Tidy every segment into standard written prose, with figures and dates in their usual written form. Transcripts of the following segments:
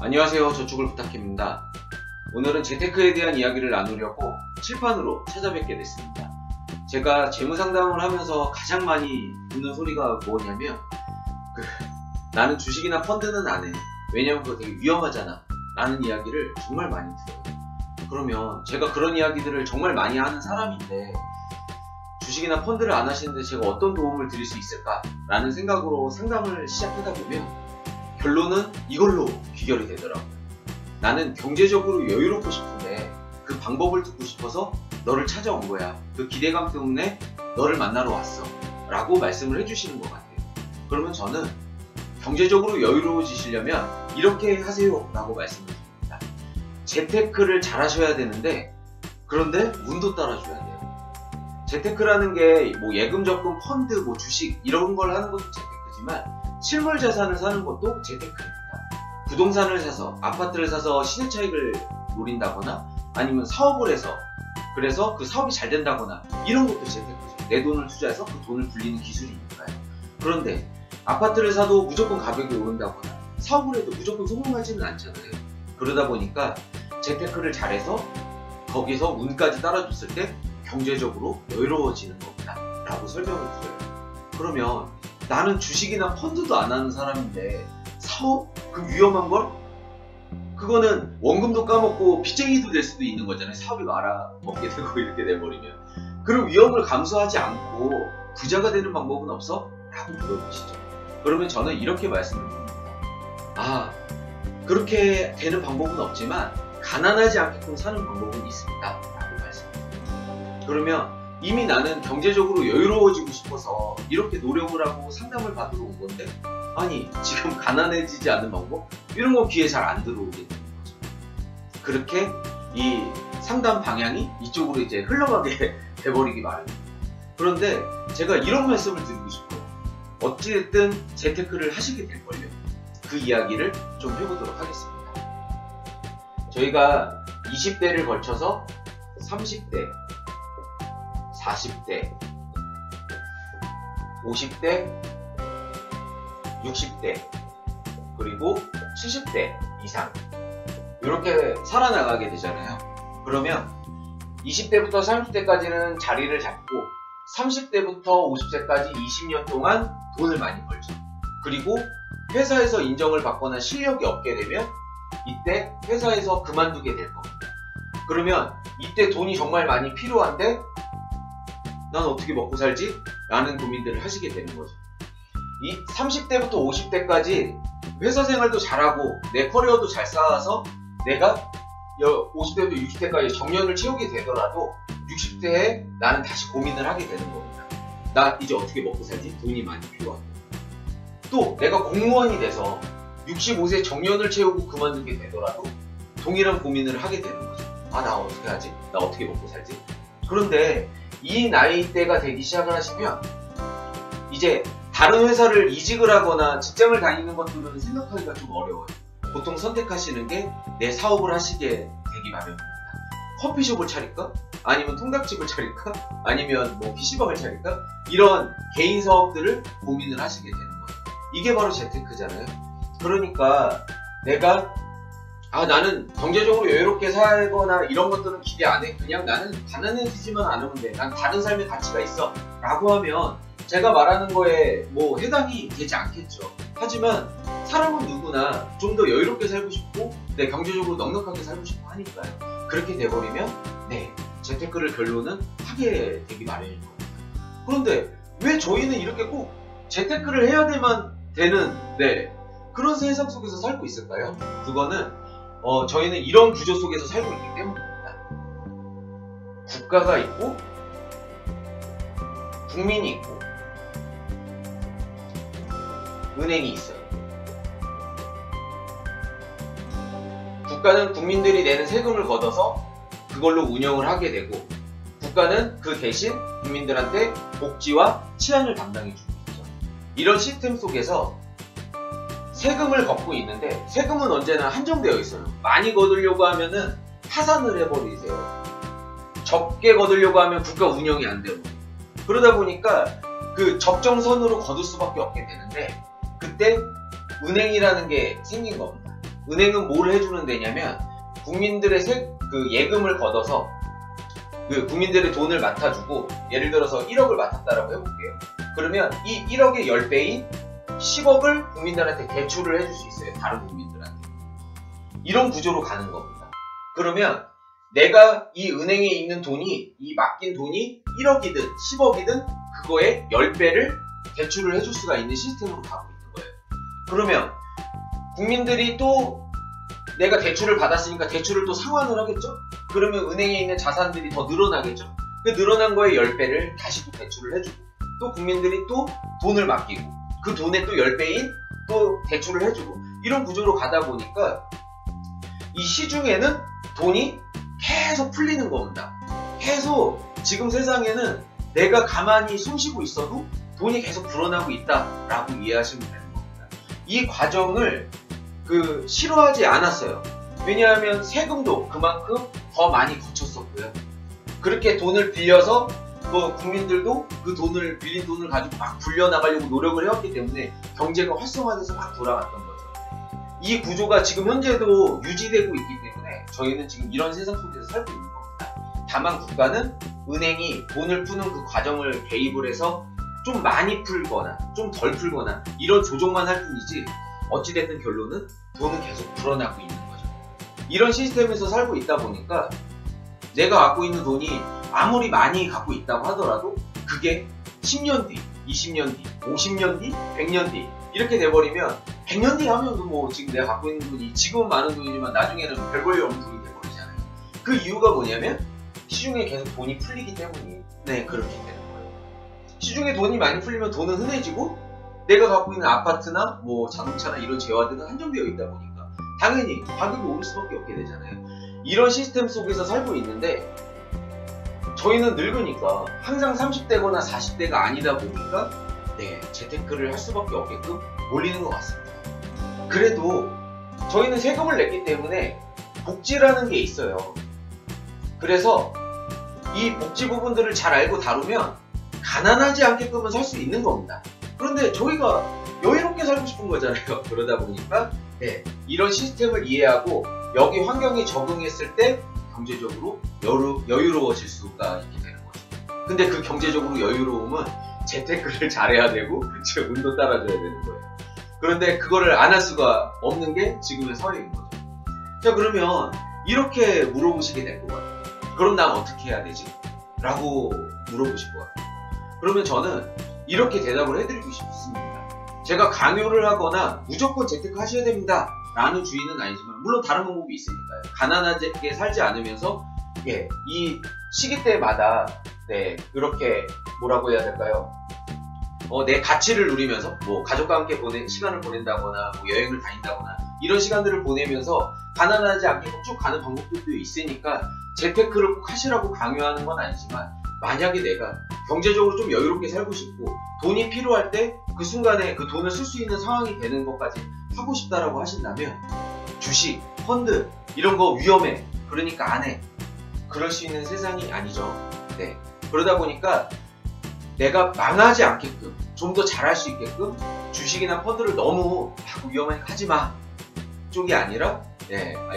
안녕하세요. 저축을 부탁해입니다. 오늘은 재테크에 대한 이야기를 나누려고 칠판으로 찾아뵙게 됐습니다. 제가 재무상담을 하면서 가장 많이 듣는 소리가 뭐냐면 나는 주식이나 펀드는 안 해. 왜냐면 그거 되게 위험하잖아 라는 이야기를 정말 많이 들어요. 그러면 제가 그런 이야기들을 정말 많이 하는 사람인데 주식이나 펀드를 안 하시는데 제가 어떤 도움을 드릴 수 있을까 라는 생각으로 상담을 시작하다 보면 결론은 이걸로 귀결이 되더라고요. 나는 경제적으로 여유롭고 싶은데 그 방법을 듣고 싶어서 너를 찾아온 거야. 그 기대감 때문에 너를 만나러 왔어 라고 말씀을 해주시는 것 같아요. 그러면 저는 경제적으로 여유로워지시려면 이렇게 하세요 라고 말씀을 드립니다. 재테크를 잘 하셔야 되는데 그런데 운도 따라줘야 돼요. 재테크라는 게 뭐 예금, 적금, 펀드, 뭐 주식 이런 걸 하는 것도 재테크지만 실물 자산을 사는 것도 재테크입니다. 부동산을 사서 아파트를 사서 시세 차익을 노린다거나 아니면 사업을 해서 그래서 그 사업이 잘 된다거나 이런 것도 재테크죠. 내 돈을 투자해서 그 돈을 굴리는 기술이니까요. 그런데 아파트를 사도 무조건 가격이 오른다거나 사업을 해도 무조건 성공하지는 않잖아요. 그러다 보니까 재테크를 잘해서 거기서 운까지 따라줬을 때 경제적으로 여유로워지는 겁니다 라고 설명을 드려요. 그러면 나는 주식이나 펀드도 안 하는 사람인데 사업? 그 위험한 걸? 그거는 원금도 까먹고 빚쟁이도 될 수도 있는 거잖아요. 사업이 말아먹게 되고 이렇게 돼버리면. 그런 위험을 감수하지 않고 부자가 되는 방법은 없어? 라고 물어보시죠. 그러면 저는 이렇게 말씀을 드립니다. 그렇게 되는 방법은 없지만 가난하지 않게끔 사는 방법은 있습니다 라고 말씀드립니다. 그러면 이미 나는 경제적으로 여유로워지고 싶어서 이렇게 노력을 하고 상담을 받으러 온 건데 아니 지금 가난해지지 않는 방법? 이런 거 귀에 잘 안 들어오게 되는 거죠. 그렇게 이 상담 방향이 이쪽으로 이제 흘러가게 돼버리기 마련입니다. 그런데 제가 이런 말씀을 드리고 싶어요. 어찌됐든 재테크를 하시게 될걸요. 그 이야기를 좀 해보도록 하겠습니다. 저희가 20대를 걸쳐서 30대 40대, 50대, 60대, 그리고 70대 이상 이렇게 살아나가게 되잖아요. 그러면 20대부터 30대까지는 자리를 잡고 30대부터 50세까지 20년 동안 돈을 많이 벌죠. 그리고 회사에서 인정을 받거나 실력이 없게 되면 이때 회사에서 그만두게 될 겁니다. 그러면 이때 돈이 정말 많이 필요한데 난 어떻게 먹고 살지? 라는 고민들을 하시게 되는 거죠. 이 30대부터 50대까지 회사 생활도 잘하고 내 커리어도 잘 쌓아서 내가 50대부터 60대까지 정년을 채우게 되더라도 60대에 나는 다시 고민을 하게 되는 겁니다. 나 이제 어떻게 먹고 살지? 돈이 많이 필요하고. 또 내가 공무원이 돼서 65세 정년을 채우고 그만두게 되더라도 동일한 고민을 하게 되는 거죠. 나 어떻게 하지? 나 어떻게 먹고 살지? 그런데 이 나이대가 되기 시작을 하시면 이제 다른 회사를 이직을 하거나 직장을 다니는 것들은 생각하기가 좀 어려워요. 보통 선택하시는 게 내 사업을 하시게 되기 마련입니다. 커피숍을 차릴까? 아니면 통닭집을 차릴까? 아니면 뭐 PC방을 차릴까? 이런 개인 사업들을 고민을 하시게 되는 거예요. 이게 바로 재테크잖아요. 그러니까 내가 나는 경제적으로 여유롭게 살거나 이런 것들은 기대 안 해. 그냥 나는 가난해지지만 않으면 돼. 난 다른 삶의 가치가 있어. 라고 하면 제가 말하는 거에 뭐 해당이 되지 않겠죠. 하지만 사람은 누구나 좀 더 여유롭게 살고 싶고 경제적으로 넉넉하게 살고 싶어 하니까요. 그렇게 돼버리면 재테크를 결론은 하게 되기 마련인 겁니다. 그런데 왜 저희는 이렇게 꼭 재테크를 해야 되는 그런 세상 속에서 살고 있을까요? 그거는 저희는 이런 구조 속에서 살고 있기 때문입니다. 국가가 있고 국민이 있고 은행이 있어요. 국가는 국민들이 내는 세금을 걷어서 그걸로 운영을 하게 되고 국가는 그 대신 국민들한테 복지와 치안을 담당해 주고 있죠. 이런 시스템 속에서 세금을 걷고 있는데 세금은 언제나 한정되어 있어요. 많이 거두려고 하면은 파산을 해버리세요. 적게 거두려고 하면 국가 운영이 안 되고 그러다 보니까 그 적정선으로 거둘 수밖에 없게 되는데 그때 은행이라는 게 생긴 겁니다. 은행은 뭘 해주는 데냐면 국민들의 그 예금을 걷어서 그 국민들의 돈을 맡아주고, 예를 들어서 1억을 맡았다라고 해볼게요. 그러면 이 1억의 10배인 10억을 국민들한테 대출을 해줄 수 있어요. 다른 국민들한테. 이런 구조로 가는 겁니다. 그러면 내가 이 은행에 있는 돈이, 이 맡긴 돈이 1억이든 10억이든 그거의 10배를 대출을 해줄 수가 있는 시스템으로 가고 있는 거예요. 그러면 국민들이 또 내가 대출을 받았으니까 대출을 또 상환을 하겠죠? 그러면 은행에 있는 자산들이 더 늘어나겠죠? 그 늘어난 거에 10배를 다시 또 대출을 해주고, 또 국민들이 또 돈을 맡기고, 그 돈의 또 10배인 또 대출을 해주고, 이런 구조로 가다 보니까 이 시중에는 돈이 계속 풀리는 겁니다. 계속 지금 세상에는 내가 가만히 숨 쉬고 있어도 돈이 계속 불어나고 있다라고 이해하시면 되는 겁니다. 이 과정을 싫어하지 않았어요. 왜냐하면 세금도 그만큼 더 많이 거쳤었고요. 그렇게 돈을 빌려서 또 국민들도 그 돈을, 빌린 돈을 가지고 막 굴려나가려고 노력을 해왔기 때문에 경제가 활성화돼서 막 돌아갔던 거죠. 이 구조가 지금 현재도 유지되고 있기 때문에 저희는 지금 이런 세상 속에서 살고 있는 겁니다. 다만 국가는 은행이 돈을 푸는 그 과정을 개입을 해서 좀 많이 풀거나 좀 덜 풀거나 이런 조정만 할 뿐이지, 어찌됐든 결론은 돈은 계속 불어나고 있는 거죠. 이런 시스템에서 살고 있다 보니까 내가 갖고 있는 돈이 아무리 많이 갖고 있다고 하더라도 그게 10년 뒤, 20년 뒤, 50년 뒤, 100년 뒤 이렇게 돼버리면 100년 뒤 하면 뭐 지금 내가 갖고 있는 돈이 지금은 많은 돈이지만 나중에는 별 볼일 없는 돈이 돼버리잖아요. 그 이유가 뭐냐면 시중에 계속 돈이 풀리기 때문에 그렇게 되는 거예요. 시중에 돈이 많이 풀리면 돈은 흔해지고, 내가 갖고 있는 아파트나 뭐 자동차나 이런 재화들은 한정되어 있다 보니까 당연히 가격이 오를 수밖에 없게 되잖아요. 이런 시스템 속에서 살고 있는데, 저희는 늙으니까 항상 30대거나 40대가 아니다 보니까 재테크를 할 수밖에 없게끔 몰리는 것 같습니다. 그래도 저희는 세금을 냈기 때문에 복지라는 게 있어요. 그래서 이 복지 부분들을 잘 알고 다루면 가난하지 않게끔은 살 수 있는 겁니다. 그런데 저희가 여유롭게 살고 싶은 거잖아요. 그러다 보니까 이런 시스템을 이해하고 여기 환경에 적응했을 때 경제적으로 여유로워질 수가 있게 되는 거죠. 근데 그 경제적으로 여유로움은 재테크를 잘해야 되고 제 운도 따라줘야 되는 거예요. 그런데 그거를 안 할 수가 없는 게 지금의 사회인 거죠. 자, 그러면 이렇게 물어보시게 될 것 같아요. 그럼 난 어떻게 해야 되지? 라고 물어보실 것 같아요. 그러면 저는 이렇게 대답을 해드리고 싶습니다. 제가 강요를 하거나 무조건 재테크 하셔야 됩니다 라는 주의는 아니지만, 물론 다른 방법이 있으니까요. 가난하게 살지 않으면서 이 시기 때마다 그렇게 뭐라고 해야 될까요? 내 가치를 누리면서 뭐 가족과 함께 시간을 보낸다거나 뭐 여행을 다닌다거나 이런 시간들을 보내면서 가난하지 않게 쭉 가는 방법들도 있으니까 재테크를 꼭 하시라고 강요하는 건 아니지만, 만약에 내가 경제적으로 좀 여유롭게 살고 싶고 돈이 필요할 때 그 순간에 그 돈을 쓸 수 있는 상황이 되는 것까지 하고 싶다라고 하신다면, 주식, 펀드 이런 거 위험해, 그러니까 안 해, 그럴 수 있는 세상이 아니죠. 그러다 보니까 내가 망하지 않게끔 좀 더 잘할 수 있게끔 주식이나 펀드를 너무 위험하니까 하지마 쪽이 아니라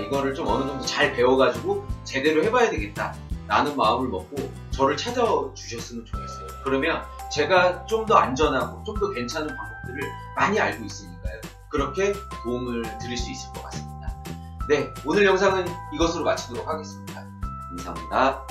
이거를 좀 어느 정도 잘 배워가지고 제대로 해봐야 되겠다 라는 마음을 먹고 저를 찾아주셨으면 좋겠어요. 그러면 제가 좀 더 안전하고 좀 더 괜찮은 방법들을 많이 알고 있으니까요. 그렇게 도움을 드릴 수 있을 것 같습니다. 오늘 영상은 이것으로 마치도록 하겠습니다. 감사합니다.